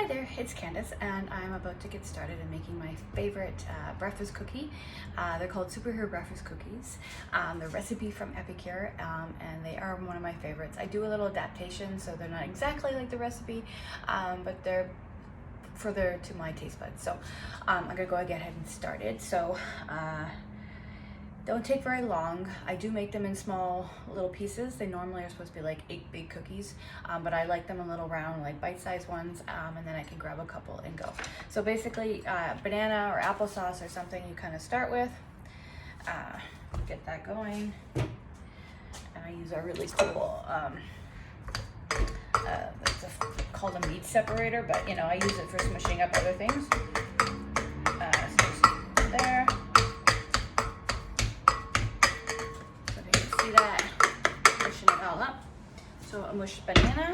Hi there, it's Candace, and I'm about to get started in making my favorite breakfast cookie. They're called Superhero Breakfast Cookies. They're recipe from Epicure, and they are one of my favorites. I do a little adaptation, so they're not exactly like the recipe, but they're further to my taste buds. So I'm gonna go ahead and start it. So don't take very long. I do make them in small little pieces. They normally are supposed to be like 8 big cookies, but I like them a little round, like bite-sized ones, and then I can grab a couple and go. So basically, banana or applesauce or something you kind of start with. Get that going. And I use a really cool, it's called a meat separator, but you know, I use it for smushing up other things. So there. See that, mushing it all up. So a mushed banana,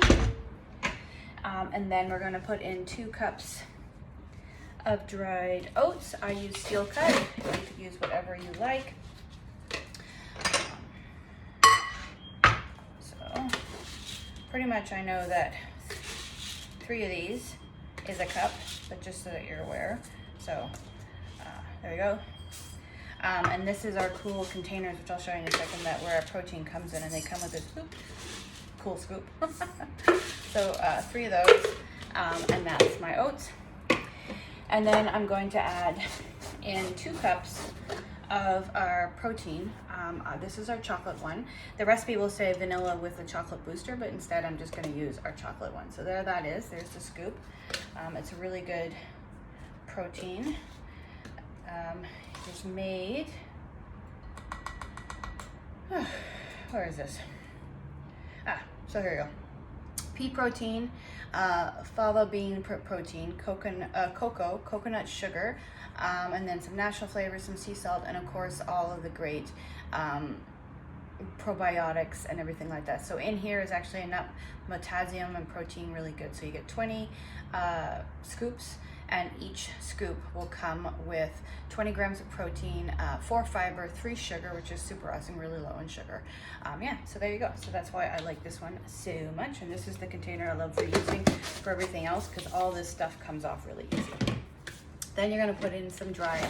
and then we're going to put in 2 cups of dried oats. I use steel cut. You could use whatever you like. So pretty much I know that 3 of these is a cup, but just so that you're aware. So there we go. And this is our cool containers, which I'll show you in a second, that where our protein comes in, and they come with this cool scoop. So 3 of those, and that's my oats. And then I'm going to add in 2 cups of our protein. This is our chocolate one. The recipe will say vanilla with a chocolate booster, but instead I'm just going to use our chocolate one. So there that is. There's the scoop. It's a really good protein. It's made, where is this? So here we go. Pea protein, fava bean protein, coconut sugar, and then some natural flavors, some sea salt, and of course all of the great probiotics and everything like that. So in here is actually enough potassium and protein, really good. So you get 20 scoops, and each scoop will come with 20 grams of protein, 4 fiber, 3 sugar, which is super awesome, really low in sugar. Yeah, so there you go. So that's why I like this one so much. And this is the container I love for using for everything else, because all this stuff comes off really easy. Then you're gonna put in some dried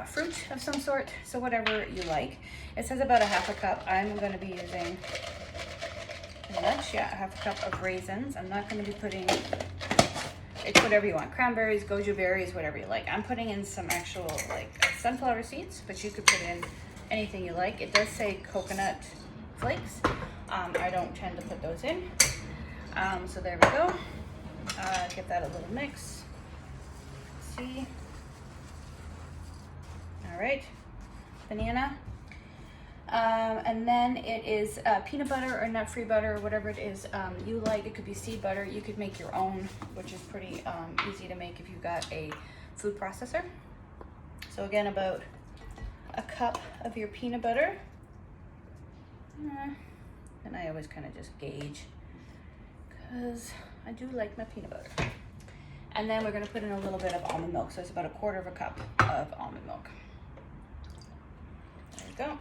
fruit of some sort, so whatever you like. It says about a ½ a cup. I'm gonna be using much, yeah, a ½ a cup of raisins. I'm not gonna be putting, it's whatever you want, cranberries, goji berries, whatever you like. I'm putting in some actual like sunflower seeds, but you could put in anything you like. It does say coconut flakes. I don't tend to put those in. So there we go. Give that a little mix. Let's see. All right, banana. And then it is peanut butter or nut-free butter, or whatever it is you like. It could be seed butter. You could make your own, which is pretty easy to make if you've got a food processor. So again, about a cup of your peanut butter. And I always kind of just gauge, because I do like my peanut butter. And then we're going to put in a little bit of almond milk. So it's about a $1/4 cup of almond milk. There we go.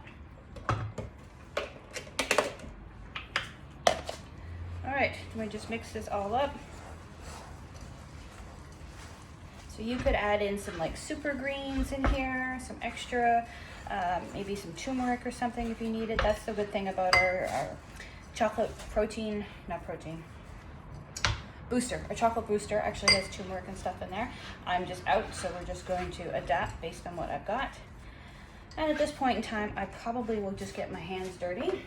All right, let me just mix this all up. So you could add in some like super greens in here, some extra, maybe some turmeric or something if you need it. That's the good thing about our chocolate protein, booster. Our chocolate booster actually has turmeric and stuff in there. I'm just out, so we're just going to adapt based on what I've got. And at this point in time, I probably will just get my hands dirty,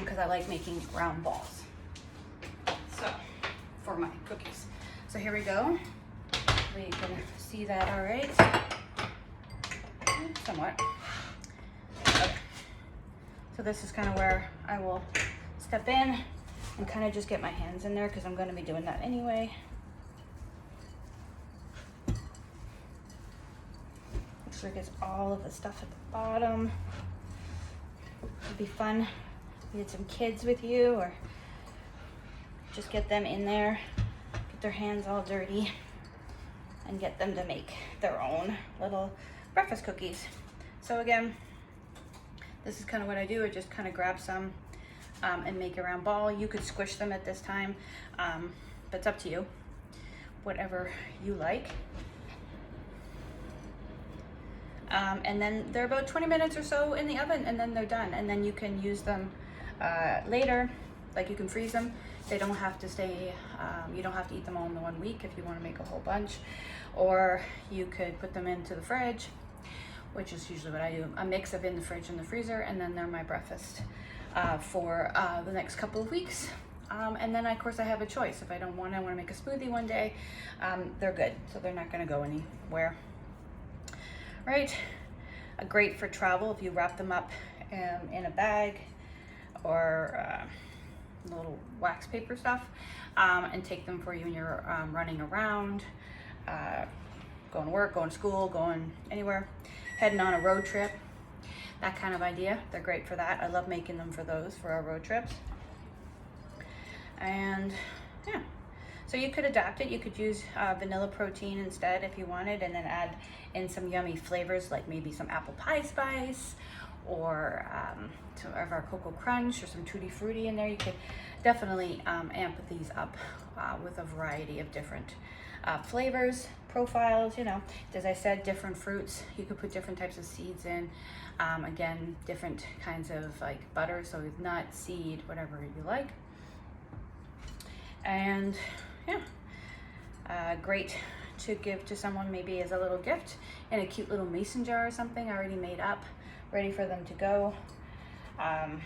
because I like making round balls, so for my cookies. So here we go. We can see that all right, somewhat. Okay. So this is kind of where I will step in and kind of just get my hands in there, because I'm going to be doing that anyway. Make sure it gets all of the stuff at the bottom. It'd be fun. You had some kids with you, or just get them in there, get their hands all dirty, and get them to make their own little breakfast cookies. So again, this is kind of what I do. I just kind of grab some and make a round ball. You could squish them at this time, but it's up to you, whatever you like. And then they're about 20 minutes or so in the oven, and then they're done. And then you can use them later, like you can freeze them. They don't have to stay, you don't have to eat them all in the 1 week if you want to make a whole bunch. Or you could put them into the fridge, which is usually what I do. A mix of in the fridge and the freezer, and then they're my breakfast for the next couple of weeks. And then of course I have a choice. If I want to make a smoothie one day, they're good. So they're not going to go anywhere. Right, great for travel if you wrap them up in a bag or little wax paper stuff, and take them for you when you're running around, going to work, going to school, going anywhere, heading on a road trip, that kind of idea. They're great for that. I love making them for those, for our road trips. And yeah, so you could adapt it. You could use vanilla protein instead if you wanted, and then add in some yummy flavors like maybe some apple pie spice, or some of our Cocoa Crunch, or some Tutti Frutti in there. You could definitely amp these up with a variety of different flavors, profiles, you know. As I said, different fruits. You could put different types of seeds in. Again, different kinds of like butter, so nut, seed, whatever you like. And yeah, great to give to someone maybe as a little gift in a cute little mason jar or something already made up, ready for them to go. Yeah,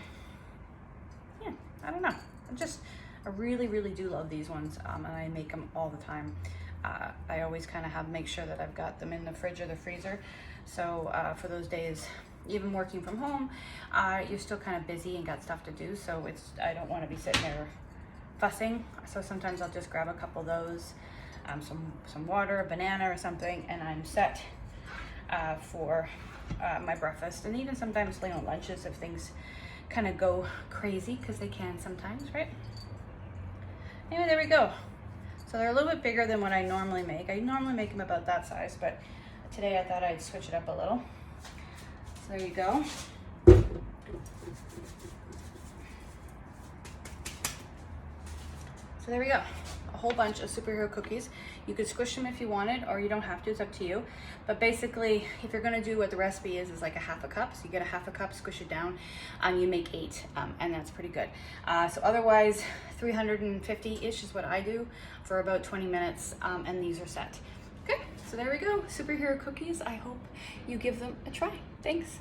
I don't know. I really do love these ones, and I make them all the time. I always kind of make sure that I've got them in the fridge or the freezer. So for those days, even working from home, you're still kind of busy and got stuff to do. So I don't want to be sitting there fussing. So sometimes I'll just grab a couple of those, some water, a banana or something, and I'm set for my breakfast. And even sometimes lunches if things kind of go crazy, because they can sometimes, right? Anyway, there we go. So they're a little bit bigger than what I normally make. I normally make them about that size, but today I thought I'd switch it up a little. So there you go. So there we go, a whole bunch of superhero cookies. You could squish them if you wanted, or you don't have to, it's up to you. But basically, if you're gonna do what the recipe is like a half a cup, so you get a half a cup, squish it down, you make 8, and that's pretty good. So otherwise, 350-ish is what I do for about 20 minutes, and these are set. Okay, so there we go, superhero cookies. I hope you give them a try. Thanks.